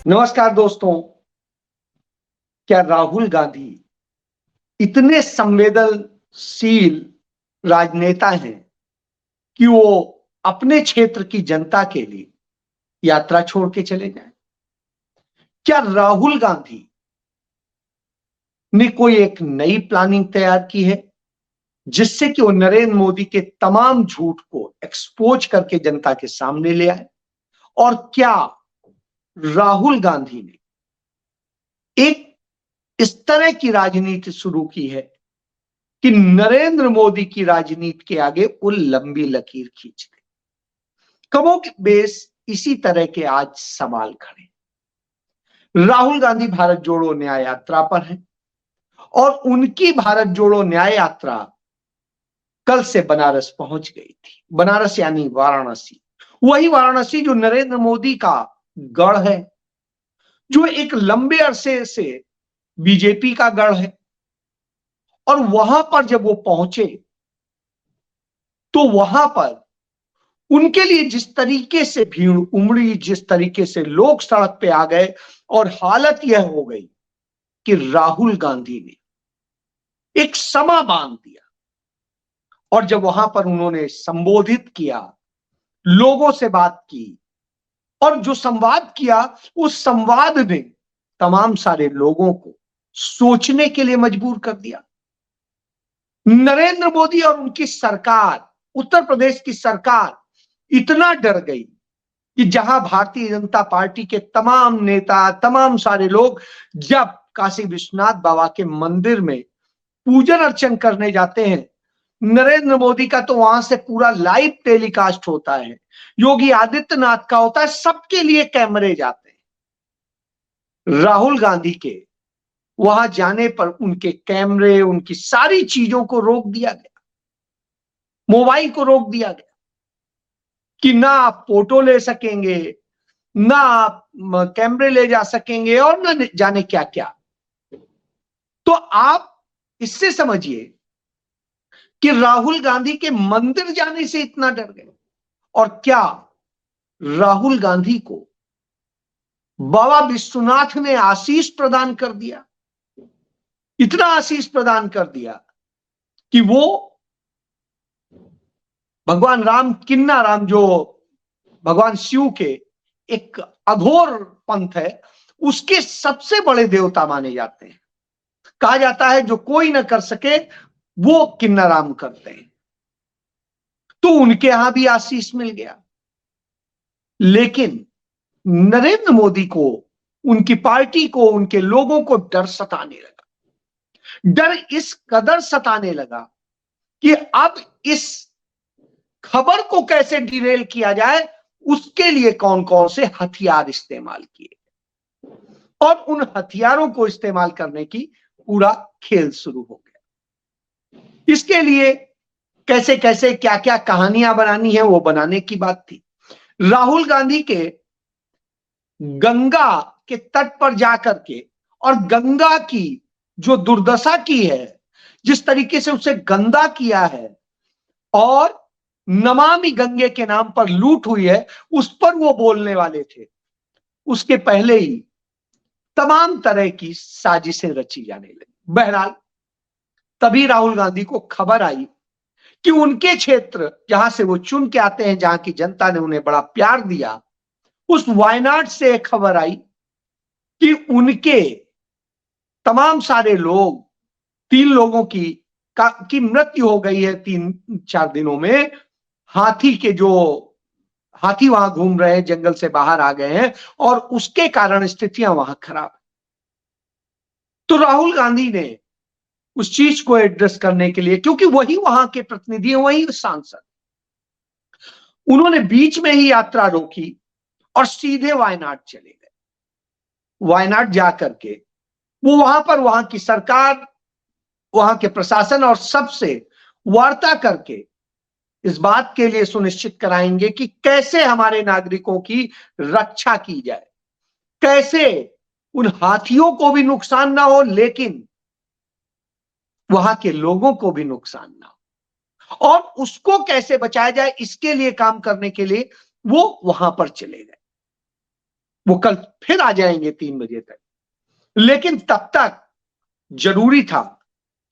नमस्कार दोस्तों। क्या राहुल गांधी इतने संवेदनशील राजनेता हैं कि वो अपने क्षेत्र की जनता के लिए यात्रा छोड़ के चले जाएं? क्या राहुल गांधी ने कोई एक नई प्लानिंग तैयार की है जिससे कि वो नरेंद्र मोदी के तमाम झूठ को एक्सपोज करके जनता के सामने ले आए? और क्या राहुल गांधी ने एक इस तरह की राजनीति शुरू की है कि नरेंद्र मोदी की राजनीति के आगे वो लंबी लकीर खींच दे? कमो बेस इसी तरह के आज सवाल खड़े। राहुल गांधी भारत जोड़ो न्याय यात्रा पर हैं और उनकी भारत जोड़ो न्याय यात्रा कल से बनारस पहुंच गई थी। बनारस यानी वाराणसी, वही वाराणसी जो नरेंद्र मोदी का गढ़ है, जो एक लंबे अरसे से बीजेपी का गढ़ है। और वहां पर जब वो पहुंचे तो वहां पर उनके लिए जिस तरीके से भीड़ उमड़ी, जिस तरीके से लोग सड़क पे आ गए, और हालत यह हो गई कि राहुल गांधी ने एक समा बांध दिया। और जब वहां पर उन्होंने संबोधित किया, लोगों से बात की, और जो संवाद किया उस संवाद ने तमाम सारे लोगों को सोचने के लिए मजबूर कर दिया। नरेंद्र मोदी और उनकी सरकार, उत्तर प्रदेश की सरकार इतना डर गई कि जहां भारतीय जनता पार्टी के तमाम नेता, तमाम सारे लोग जब काशी विश्वनाथ बाबा के मंदिर में पूजन अर्चन करने जाते हैं, नरेंद्र मोदी का तो वहां से पूरा लाइव टेलीकास्ट होता है, योगी आदित्यनाथ का होता है, सबके लिए कैमरे जाते हैं। राहुल गांधी के वहां जाने पर उनके कैमरे, उनकी सारी चीजों को रोक दिया गया, मोबाइल को रोक दिया गया कि ना आप फोटो ले सकेंगे, ना आप कैमरे ले जा सकेंगे, और ना जाने क्या क्या। तो आप इससे समझिए कि राहुल गांधी के मंदिर जाने से इतना डर गए। और क्या राहुल गांधी को बाबा विश्वनाथ ने आशीष प्रदान कर दिया, इतना आशीष प्रदान कर दिया कि वो भगवान राम, किन्ना राम, जो भगवान शिव के एक अघोर पंथ है, उसके सबसे बड़े देवता माने जाते हैं। कहा जाता है जो कोई ना कर सके वो किन्ना राम करते हैं। तो उनके यहां भी आशीष मिल गया। लेकिन नरेंद्र मोदी को, उनकी पार्टी को, उनके लोगों को डर सताने लगा। डर इस कदर सताने लगा कि अब इस खबर को कैसे डिरेल किया जाए, उसके लिए कौन कौन से हथियार इस्तेमाल किए, और उन हथियारों को इस्तेमाल करने की पूरा खेल शुरू हो गया। इसके लिए कैसे कैसे क्या क्या कहानियां बनानी है वो बनाने की बात थी। राहुल गांधी के गंगा के तट पर जाकर के, और गंगा की जो दुर्दशा की है, जिस तरीके से उसे गंदा किया है, और नमामि गंगे के नाम पर लूट हुई है, उस पर वो बोलने वाले थे। उसके पहले ही तमाम तरह की साजिशें रची जाने लगी। बहरहाल तभी राहुल गांधी को खबर आई कि उनके क्षेत्र, जहां से वो चुन के आते हैं, जहां की जनता ने उन्हें बड़ा प्यार दिया, उस वायनाड से एक खबर आई कि उनके तमाम सारे लोग, 3 लोगों की मृत्यु हो गई है 3-4 दिनों में। हाथी वहां घूम रहे हैं, जंगल से बाहर आ गए हैं, और उसके कारण स्थितियां वहां खराब। तो राहुल गांधी ने उस चीज को एड्रेस करने के लिए, क्योंकि वही वहां के प्रतिनिधि हैं, वही सांसद, उन्होंने बीच में ही यात्रा रोकी और सीधे वायनाड चले गए। वायनाड जाकर के वो वहां की सरकार, वहां के प्रशासन और सबसे वार्ता करके इस बात के लिए सुनिश्चित कराएंगे कि कैसे हमारे नागरिकों की रक्षा की जाए, कैसे उन हाथियों को भी नुकसान ना हो, लेकिन वहां के लोगों को भी नुकसान ना हो, और उसको कैसे बचाया जाए, इसके लिए काम करने के लिए वो वहां पर चले गए। वो कल फिर आ जाएंगे 3 बजे तक, लेकिन तब तक जरूरी था,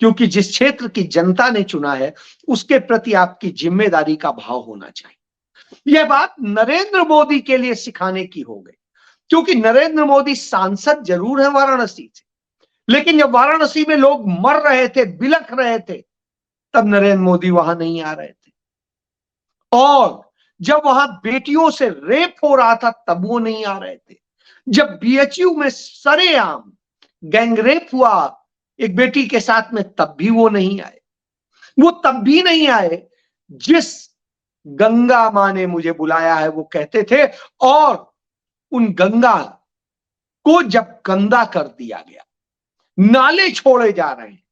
क्योंकि जिस क्षेत्र की जनता ने चुना है उसके प्रति आपकी जिम्मेदारी का भाव होना चाहिए। यह बात नरेंद्र मोदी के लिए सिखाने की हो गई, क्योंकि नरेंद्र मोदी सांसद जरूर है वाराणसी से, लेकिन जब वाराणसी में लोग मर रहे थे, बिलख रहे थे, तब नरेंद्र मोदी वहां नहीं आ रहे थे। और जब वहां बेटियों से रेप हो रहा था तब वो नहीं आ रहे थे। जब बीएचयू में सरेआम गैंगरेप हुआ एक बेटी के साथ में, तब भी वो नहीं आए। वो तब भी नहीं आए जिस गंगा मां ने मुझे बुलाया है वो कहते थे, और उन गंगा को जब गंदा कर दिया गया, नाले छोड़े जा रहे हैं,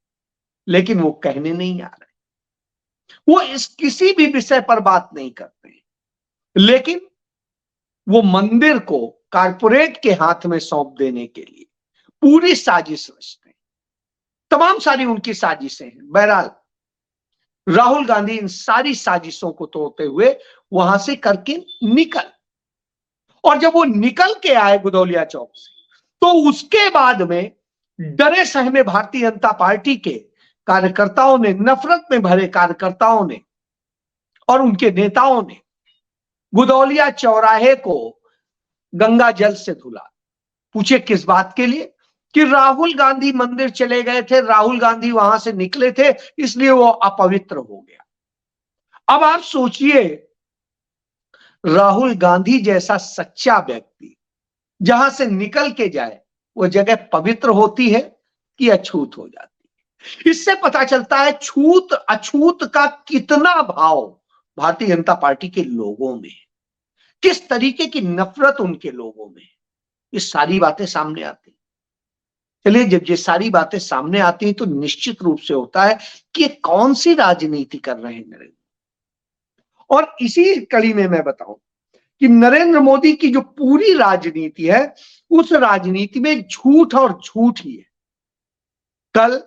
लेकिन वो कहने नहीं आ रहे। वो इस किसी भी विषय पर बात नहीं करते, लेकिन वो मंदिर को कारपोरेट के हाथ में सौंप देने के लिए पूरी साजिश रचते हैं। तमाम सारी उनकी साजिशें हैं। बहरहाल राहुल गांधी इन सारी साजिशों को तोड़ते हुए वहां से करके निकल, और जब वो निकल के आए गुदौलिया चौक से, तो उसके बाद में डरे सहमे भारतीय जनता पार्टी के कार्यकर्ताओं ने, नफरत में भरे कार्यकर्ताओं ने और उनके नेताओं ने गुदौलिया चौराहे को गंगा जल से धुला। पूछे किस बात के लिए? कि राहुल गांधी मंदिर चले गए थे, राहुल गांधी वहां से निकले थे, इसलिए वो अपवित्र हो गया। अब आप सोचिए, राहुल गांधी जैसा सच्चा व्यक्ति जहां से निकल के जाए, वो जगह पवित्र होती है कि अछूत हो जाती है। इससे पता चलता है छूत अछूत का कितना भाव भारतीय जनता पार्टी के लोगों में है, किस तरीके की नफरत उनके लोगों में है। ये सारी बातें सामने आती हैं। चलिए, जब ये सारी बातें सामने आती हैं तो निश्चित रूप से होता है कि ये कौन सी राजनीति कर रहे हैं नरेंद्र। और इसी कड़ी में मैं बताऊं कि नरेंद्र मोदी की जो पूरी राजनीति है, उस राजनीति में झूठ और झूठ ही है। कल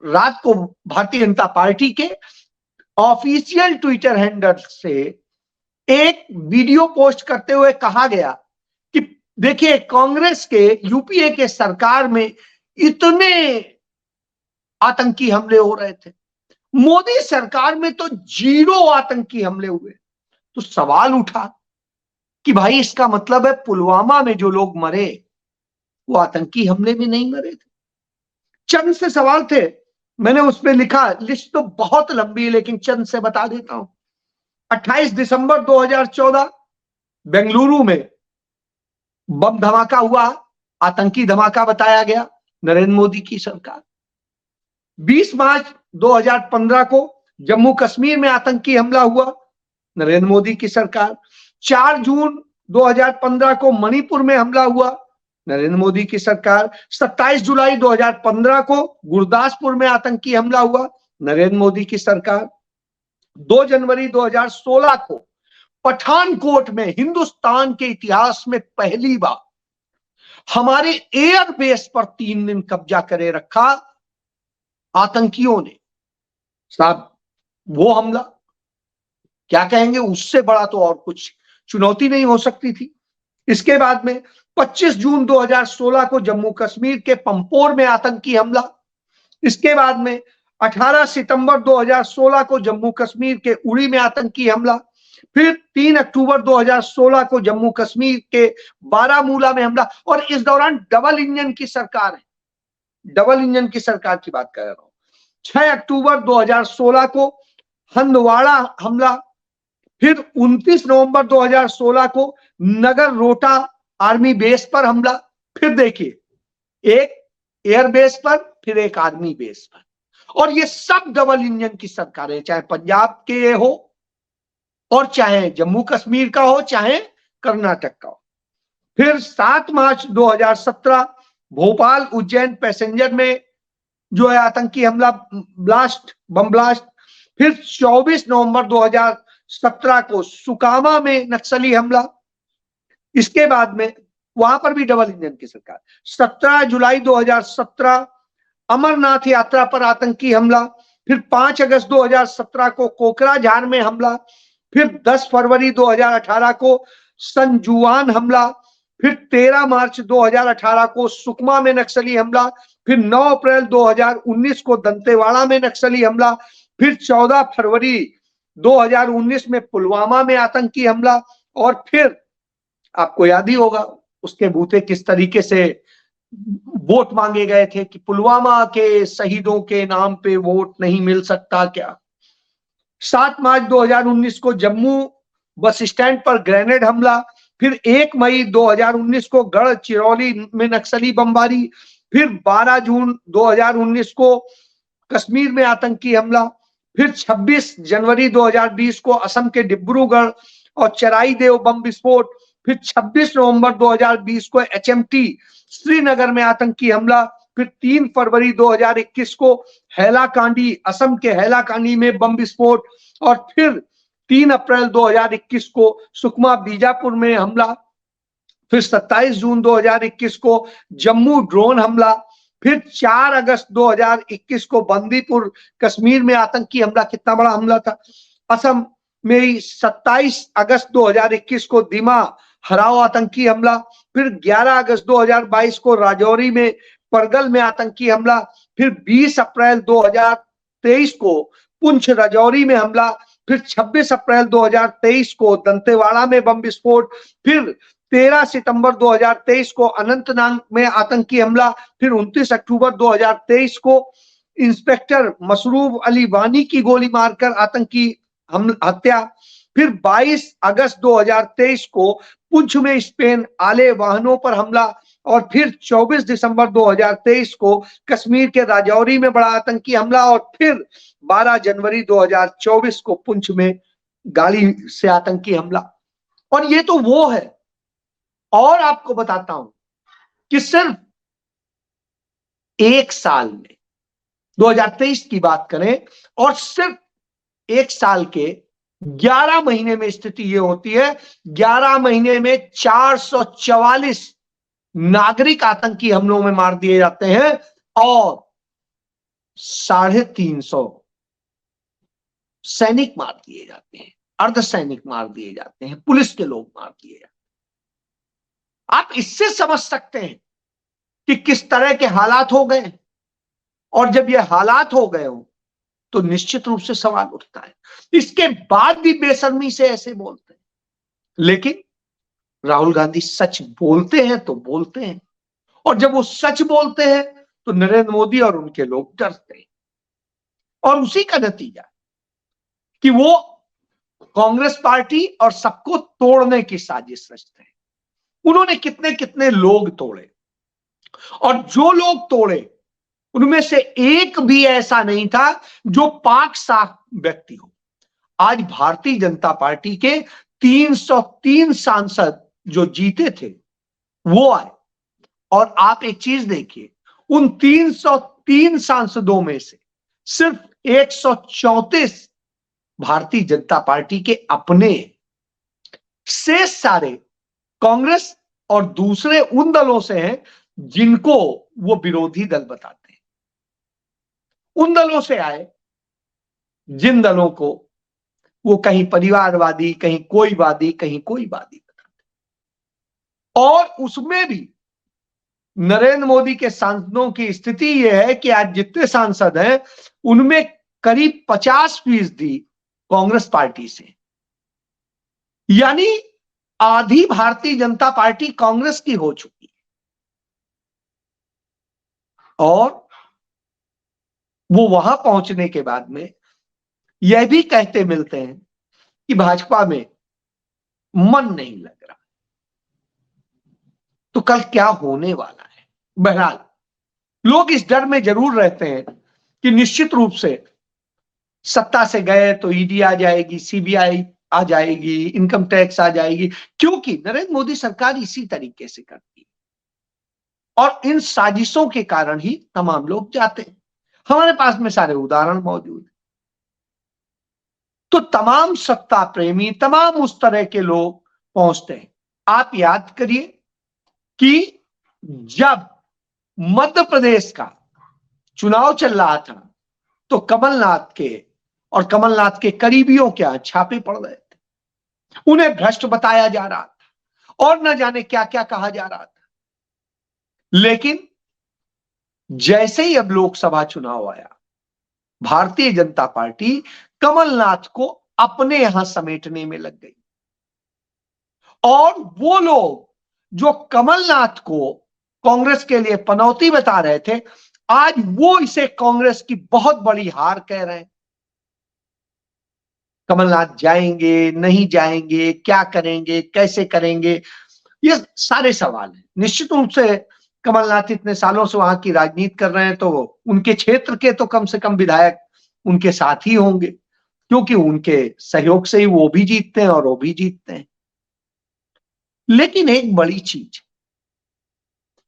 रात को भारतीय जनता पार्टी के ऑफिशियल ट्विटर हैंडल से एक वीडियो पोस्ट करते हुए कहा गया कि देखिए, कांग्रेस के यूपीए के सरकार में इतने आतंकी हमले हो रहे थे, मोदी सरकार में तो 0 आतंकी हमले हुए। तो सवाल उठा कि भाई, इसका मतलब है पुलवामा में जो लोग मरे वो आतंकी हमले में नहीं मरे थे। चंद से सवाल थे, मैंने उसमें लिखा, लिस्ट तो बहुत लंबी है लेकिन चंद से बता देता हूं। 28 दिसंबर 2014 बेंगलुरु में बम धमाका हुआ, आतंकी धमाका बताया गया, नरेंद्र मोदी की सरकार। 20 मार्च 2015 को जम्मू कश्मीर में आतंकी हमला हुआ, नरेंद्र मोदी की सरकार। 4 जून 2015 को मणिपुर में हमला हुआ, नरेंद्र मोदी की सरकार। 27 जुलाई 2015 को गुरदासपुर में आतंकी हमला हुआ, नरेंद्र मोदी की सरकार। 2 जनवरी 2016 को पठानकोट में हिंदुस्तान के इतिहास में पहली बार हमारे एयरबेस पर 3 दिन कब्जा करे रखा आतंकियों ने। साहब, वो हमला क्या कहेंगे, उससे बड़ा तो और कुछ चुनौती नहीं हो सकती थी। इसके बाद में 25 जून 2016 को जम्मू कश्मीर के पंपोर में आतंकी हमला। इसके बाद में 18 सितंबर 2016 को जम्मू कश्मीर के उड़ी में आतंकी हमला। फिर 3 अक्टूबर 2016 को जम्मू कश्मीर के बारामूला में हमला। और इस दौरान डबल इंजन की सरकार है, डबल इंजन की सरकार की बात कर रहा हूं। 6 अक्टूबर 2016 को हंदवाड़ा हमला। फिर 29 नवंबर 2016 को नगर रोटा आर्मी बेस पर हमला। फिर देखिए, एक एयरबेस पर, फिर एक आर्मी बेस पर, और ये सब डबल इंजन की सरकारें, चाहे पंजाब के हो और चाहे जम्मू कश्मीर का हो, चाहे कर्नाटक का हो। फिर 7 मार्च 2017 भोपाल उज्जैन पैसेंजर में जो है आतंकी हमला, ब्लास्ट, बम ब्लास्ट। फिर 24 नवंबर 2017 को सुकामा में नक्सली हमला। इसके बाद में वहां पर भी डबल इंजन की सरकार। 17 जुलाई 2017 अमरनाथ यात्रा पर आतंकी हमला। फिर 5 अगस्त 2017 को कोकराझार में हमला। फिर 10 फरवरी 2018 को संजुआन हमला। फिर 13 मार्च 2018 को सुकमा में नक्सली हमला, फिर 9 अप्रैल 2019 को दंतेवाड़ा में नक्सली हमला, फिर 14 फरवरी 2019 में पुलवामा में आतंकी हमला, और फिर आपको याद ही होगा उसके बूते किस तरीके से वोट मांगे गए थे कि पुलवामा के शहीदों के नाम पे वोट नहीं मिल सकता क्या। 7 मार्च 2019 को जम्मू बस स्टैंड पर ग्रेनेड हमला, फिर 1 मई 2019 को गढ़चिरौली में नक्सली बमबारी, फिर 12 जून 2019 को कश्मीर में आतंकी हमला, फिर 26 जनवरी 2020 को असम के डिब्रूगढ़ और चराईदेव बम विस्फोट, फिर 26 नवंबर 2020 को एचएमटी श्रीनगर में आतंकी हमला, फिर 3 फरवरी 2021 को हैलाकांडी, असम के हैलाकांडी में बम विस्फोट, और फिर 3 अप्रैल 2021 को सुकमा बीजापुर में हमला, फिर 27 जून 2021 को जम्मू ड्रोन हमला, फिर 4 अगस्त 2021 को बंदीपुर कश्मीर में आतंकी हमला। कितना बड़ा हमला था। असम में 27 अगस्त 2021 को दिमा हराओ आतंकी हमला, फिर 11 अगस्त 2022 को राजौरी में परगल में आतंकी हमला, फिर 20 अप्रैल 2023 को पुंछ राजौरी में हमला, फिर 26 अप्रैल 2023 को दंतेवाड़ा में बम विस्फोट, फिर 13 सितंबर 2023 को अनंतनाग में आतंकी हमला, फिर 29 अक्टूबर 2023 को इंस्पेक्टर मसरूफ अली वानी की गोली मारकर आतंकी हत्या, फिर 22 अगस्त 2023 को पुंछ में स्पेन आले वाहनों पर हमला, और फिर 24 दिसंबर 2023 को कश्मीर के राजौरी में बड़ा आतंकी हमला, और फिर 12 जनवरी 2024 को पुंछ में गाड़ी से आतंकी हमला। और ये तो वो है। और आपको बताता हूं कि सिर्फ एक साल में 2023 की बात करें, और सिर्फ एक साल के 11 महीने में स्थिति ये होती है, 11 महीने में 444 नागरिक आतंकी हमलों में मार दिए जाते हैं, और 350 सैनिक मार दिए जाते हैं, अर्धसैनिक मार दिए जाते हैं, पुलिस के लोग मार दिए जाते हैं। आप इससे समझ सकते हैं कि किस तरह के हालात हो गए। और जब ये हालात हो गए हो तो निश्चित रूप से सवाल उठता है। इसके बाद भी बेशर्मी से ऐसे बोलते हैं। लेकिन राहुल गांधी सच बोलते हैं तो बोलते हैं, और जब वो सच बोलते हैं तो नरेंद्र मोदी और उनके लोग डरते हैं। और उसी का नतीजा कि वो कांग्रेस पार्टी और सबको तोड़ने की साजिश रचते हैं। उन्होंने कितने कितने लोग तोड़े, और जो लोग तोड़े उनमें से एक भी ऐसा नहीं था जो पाक साफ व्यक्ति हो। आज भारतीय जनता पार्टी के 303 सांसद जो जीते थे वो आए, और आप एक चीज देखिए, उन 303 सांसदों में से सिर्फ 134 भारतीय जनता पार्टी के अपने, शेष सारे कांग्रेस और दूसरे उन दलों से हैं जिनको वो विरोधी दल बताते हैं। उन दलों से आए जिन दलों को वो कहीं परिवारवादी, कहीं कोई वादी, कहीं कोई वादी बताते। और उसमें भी नरेंद्र मोदी के सांसदों की स्थिति यह है कि आज जितने सांसद हैं उनमें करीब 50% कांग्रेस पार्टी से, यानी आधी भारतीय जनता पार्टी कांग्रेस की हो चुकी है। और वो वहां पहुंचने के बाद में यह भी कहते मिलते हैं कि भाजपा में मन नहीं लग रहा। तो कल क्या होने वाला है। बहरहाल लोग इस डर में जरूर रहते हैं कि निश्चित रूप से सत्ता से गए तो ईडी आ जाएगी, सीबीआई आ जाएगी, इनकम टैक्स आ जाएगी, क्योंकि नरेंद्र मोदी सरकार इसी तरीके से करती है। और इन साजिशों के कारण ही तमाम लोग जाते हैं। हमारे पास में सारे उदाहरण मौजूद हैं। तो तमाम सत्ता प्रेमी, तमाम उस तरह के लोग पहुंचते हैं। आप याद करिए कि जब मध्य प्रदेश का चुनाव चल रहा था तो कमलनाथ के और कमलनाथ के करीबियों के यहां छापे पड़ रहे थे, उन्हें भ्रष्ट बताया जा रहा था, और न जाने क्या क्या कहा जा रहा था। लेकिन जैसे ही अब लोकसभा चुनाव आया, भारतीय जनता पार्टी कमलनाथ को अपने यहां समेटने में लग गई और वो लोग जो कमलनाथ को कांग्रेस के लिए पनौती बता रहे थे, आज वो इसे कांग्रेस की बहुत बड़ी हार कह रहे हैं। कमलनाथ जाएंगे, नहीं जाएंगे, क्या करेंगे, कैसे करेंगे, ये सारे सवाल हैं। निश्चित रूप से कमलनाथ इतने सालों से वहां की राजनीति कर रहे हैं, तो उनके क्षेत्र के तो कम से कम विधायक उनके साथ ही होंगे, क्योंकि उनके सहयोग से ही वो भी जीतते हैं और वो भी जीतते हैं। लेकिन एक बड़ी चीज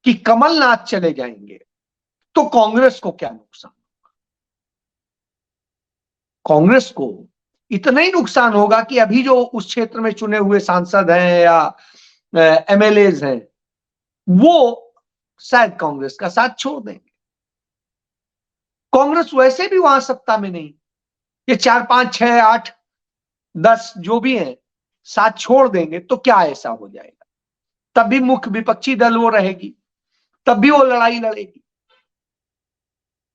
कि कमलनाथ चले जाएंगे तो कांग्रेस को क्या नुकसान? कांग्रेस को इतना ही नुकसान होगा कि अभी जो उस क्षेत्र में चुने हुए सांसद हैं या एमएलएज हैं, वो शायद कांग्रेस का साथ छोड़ देंगे। कांग्रेस वैसे भी वहां सत्ता में नहीं, ये 4, 5, 6, 8, 10 जो भी हैं साथ छोड़ देंगे तो क्या ऐसा हो जाएगा? तब भी मुख्य विपक्षी दल वो रहेगी, तब भी वो लड़ाई लड़ेगी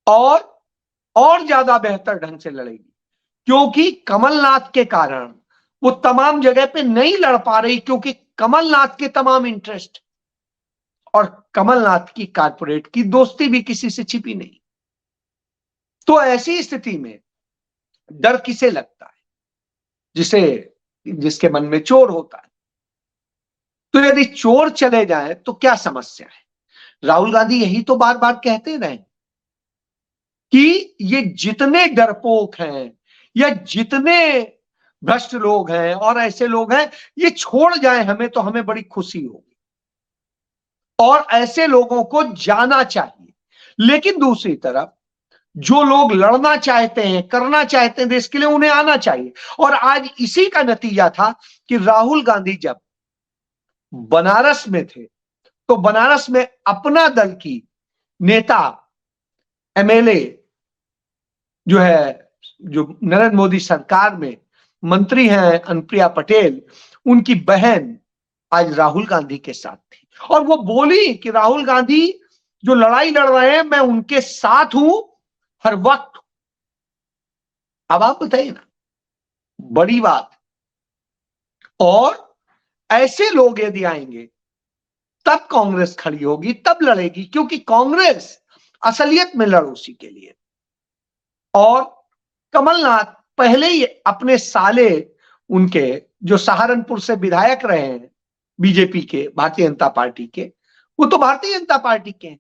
और ज्यादा बेहतर ढंग से लड़ेगी, क्योंकि कमलनाथ के कारण वो तमाम जगह पे नहीं लड़ पा रही, क्योंकि कमलनाथ के तमाम इंटरेस्ट और कमलनाथ की कारपोरेट की दोस्ती भी किसी से छिपी नहीं। तो ऐसी स्थिति में डर किसे लगता है? जिसके मन में चोर होता है। तो यदि चोर चले जाए तो क्या समस्या है? राहुल गांधी यही तो बार बार कहते रहे कि ये जितने डरपोक हैं या जितने भ्रष्ट लोग हैं और ऐसे लोग हैं, ये छोड़ जाए हमें तो हमें बड़ी खुशी होगी और ऐसे लोगों को जाना चाहिए। लेकिन दूसरी तरफ जो लोग लड़ना चाहते हैं, करना चाहते हैं देश के लिए, उन्हें आना चाहिए। और आज इसी का नतीजा था कि राहुल गांधी जब बनारस में थे तो बनारस में अपना दल की नेता एमएलए जो नरेंद्र मोदी सरकार में मंत्री हैं अनुप्रिया पटेल, उनकी बहन आज राहुल गांधी के साथ थी और वो बोली कि राहुल गांधी जो लड़ाई लड़ रहे हैं मैं उनके साथ हूं हर वक्त। अब आप बताइए ना, बड़ी बात। और ऐसे लोग यदि आएंगे तब कांग्रेस खड़ी होगी, तब लड़ेगी, क्योंकि कांग्रेस असलियत में लड़ उसी के लिए। और कमलनाथ पहले ही अपने साले उनके जो सहारनपुर से विधायक रहे हैं बीजेपी के, भारतीय जनता पार्टी के, वो तो भारतीय जनता पार्टी के हैं,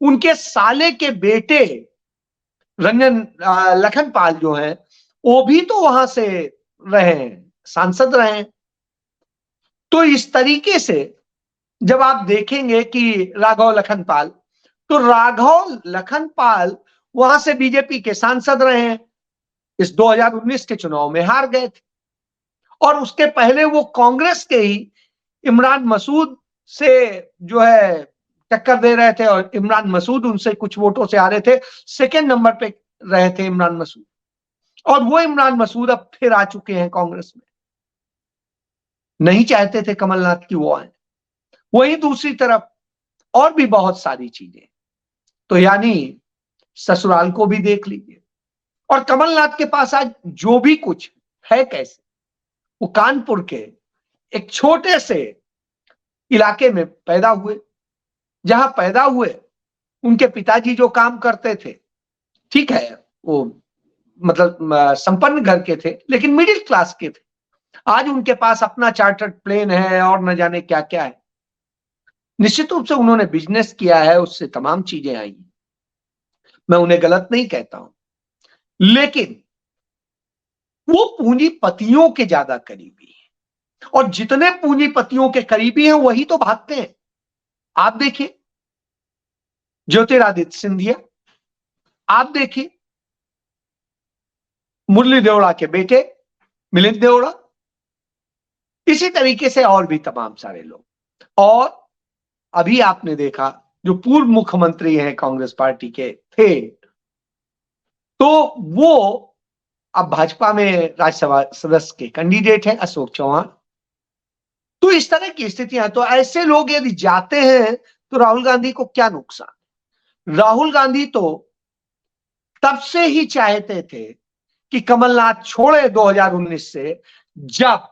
उनके साले के बेटे रंजन लखनपाल जो हैं वो भी तो वहां से रहे हैं, सांसद रहे हैं। तो इस तरीके से जब आप देखेंगे कि राघव लखनपाल, तो राघव लखनपाल वहां से बीजेपी के सांसद रहे हैं, इस 2019 के चुनाव में हार गए थे और उसके पहले वो कांग्रेस के ही इमरान मसूद से जो है टक्कर दे रहे थे और इमरान मसूद उनसे कुछ वोटों से हारे थे। सेकंड नंबर पे रहे थे इमरान मसूद, और वो इमरान मसूद अब फिर आ चुके हैं कांग्रेस में। नहीं चाहते थे कमलनाथ की वो आए। वहीं दूसरी तरफ और भी बहुत सारी चीजें, तो यानी ससुराल को भी देख लीजिए। और कमलनाथ के पास आज जो भी कुछ है कैसे, वो कानपुर के एक छोटे से इलाके में पैदा हुए, जहां पैदा हुए उनके पिताजी जो काम करते थे, ठीक है वो मतलब संपन्न घर के थे लेकिन मिडिल क्लास के थे, आज उनके पास अपना चार्टर्ड प्लेन है और न जाने क्या क्या है। निश्चित रूप से उन्होंने बिजनेस किया है, उससे तमाम चीजें आई, मैं उन्हें गलत नहीं कहता हूं, लेकिन वो पूंजीपतियों के ज्यादा करीबी है और जितने पूंजीपतियों के करीबी हैं वही तो भागते हैं। आप देखिए ज्योतिरादित्य सिंधिया, आप देखिए मुरली देवड़ा के बेटे मिलिंद देवड़ा, इसी तरीके से और भी तमाम सारे लोग। और अभी आपने देखा जो पूर्व मुख्यमंत्री हैं कांग्रेस पार्टी के थे, तो वो अब भाजपा में राज्यसभा सदस्य के कैंडिडेट हैं, अशोक चौहान। तो इस तरह की स्थितियां, तो ऐसे लोग यदि जाते हैं तो राहुल गांधी को क्या नुकसान। राहुल गांधी तो तब से ही चाहते थे कि कमलनाथ छोड़े 2019 से, जब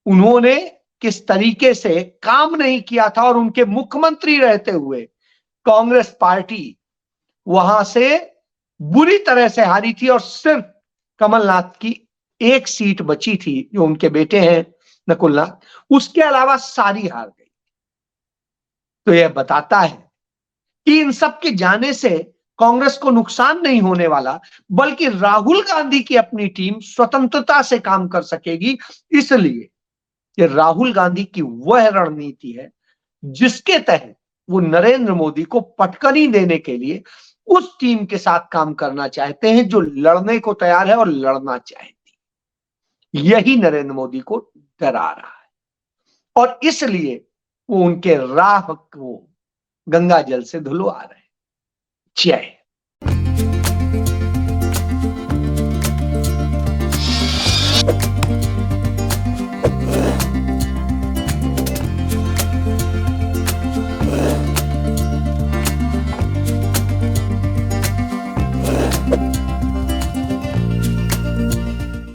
उन्होंने किस तरीके से काम नहीं किया था और उनके मुख्यमंत्री रहते हुए कांग्रेस पार्टी वहां से बुरी तरह से हारी थी और सिर्फ कमलनाथ की एक सीट बची थी जो उनके बेटे हैं नकुलनाथ, उसके अलावा सारी हार गई। तो यह बताता है कि इन सब के जाने से कांग्रेस को नुकसान नहीं होने वाला, बल्कि राहुल गांधी की अपनी टीम स्वतंत्रता से काम कर सकेगी, इसलिए कि राहुल गांधी की वह रणनीति है जिसके तहत वो नरेंद्र मोदी को पटकनी देने के लिए उस टीम के साथ काम करना चाहते हैं जो लड़ने को तैयार है और लड़ना चाहती है। यही नरेंद्र मोदी को डरा रहा है और इसलिए वो उनके राह को गंगा जल से धुलवा रहे हैं। जय